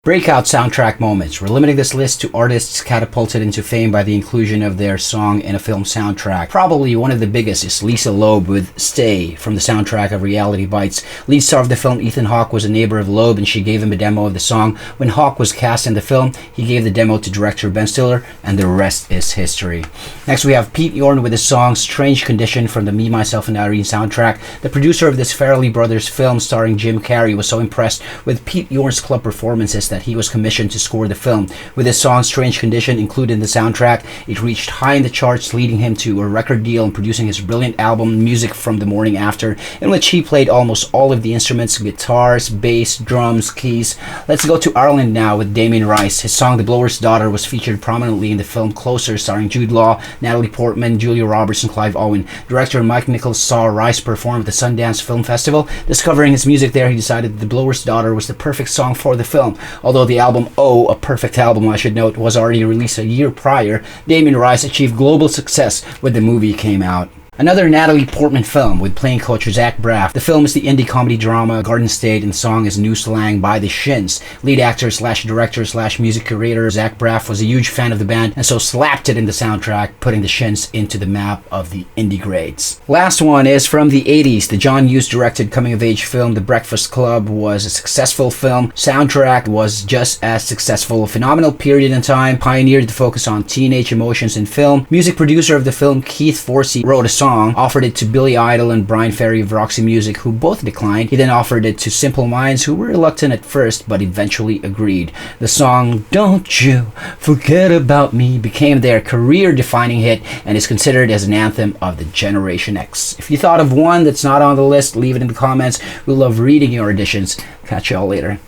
Breakout soundtrack moments. We're limiting this list to artists catapulted into fame by the inclusion of their song in a film soundtrack. Probably one of the biggest is Lisa Loeb with Stay from the soundtrack of Reality Bites. Lead star of the film Ethan Hawke was a neighbor of Loeb, and she gave him a demo of the song. When Hawke was cast in the film, he gave the demo to director Ben Stiller, and the rest is history. Next we have Pete Yorn with his song Strange Condition from the Me, Myself and Irene soundtrack. The producer of this Farrelly Brothers film starring Jim Carrey was so impressed with Pete Yorn's club performances that he was commissioned to score the film. With his song Strange Condition included in the soundtrack, it reached high in the charts, leading him to a record deal and producing his brilliant album Music from the Morning After, in which he played almost all of the instruments: guitars, bass, drums, keys. Let's go to Ireland now with Damien Rice. His song The Blower's Daughter was featured prominently in the film Closer, starring Jude Law, Natalie Portman, Julia Roberts and Clive Owen. Director Mike Nichols saw Rice perform at the Sundance Film Festival. Discovering his music there, he decided that The Blower's Daughter was the perfect song for the film. Although the album Oh, a perfect album I should note, was already released a year prior, Damien Rice achieved global success when the movie came out. Another Natalie Portman film with playing coach Zach Braff. The film is the indie comedy drama Garden State, and the song is New Slang by the Shins. Lead actor slash director slash music curator Zach Braff was a huge fan of the band, and so slapped it in the soundtrack, putting the Shins into the map of the indie greats. Last one is from the 80s. The John Hughes directed coming of age film The Breakfast Club was a successful film. Soundtrack was just as successful. A phenomenal period in time, pioneered the focus on teenage emotions in film. Music producer of the film Keith Forsey wrote a song, offered it to Billy Idol and Brian Ferry of Roxy Music, who both declined. He then offered it to Simple Minds, who were reluctant at first but eventually agreed. The song Don't You Forget About Me became their career-defining hit and is considered as an anthem of the Generation X. If you thought of one that's not on the list, leave it in the comments. We love reading your additions. Catch y'all later.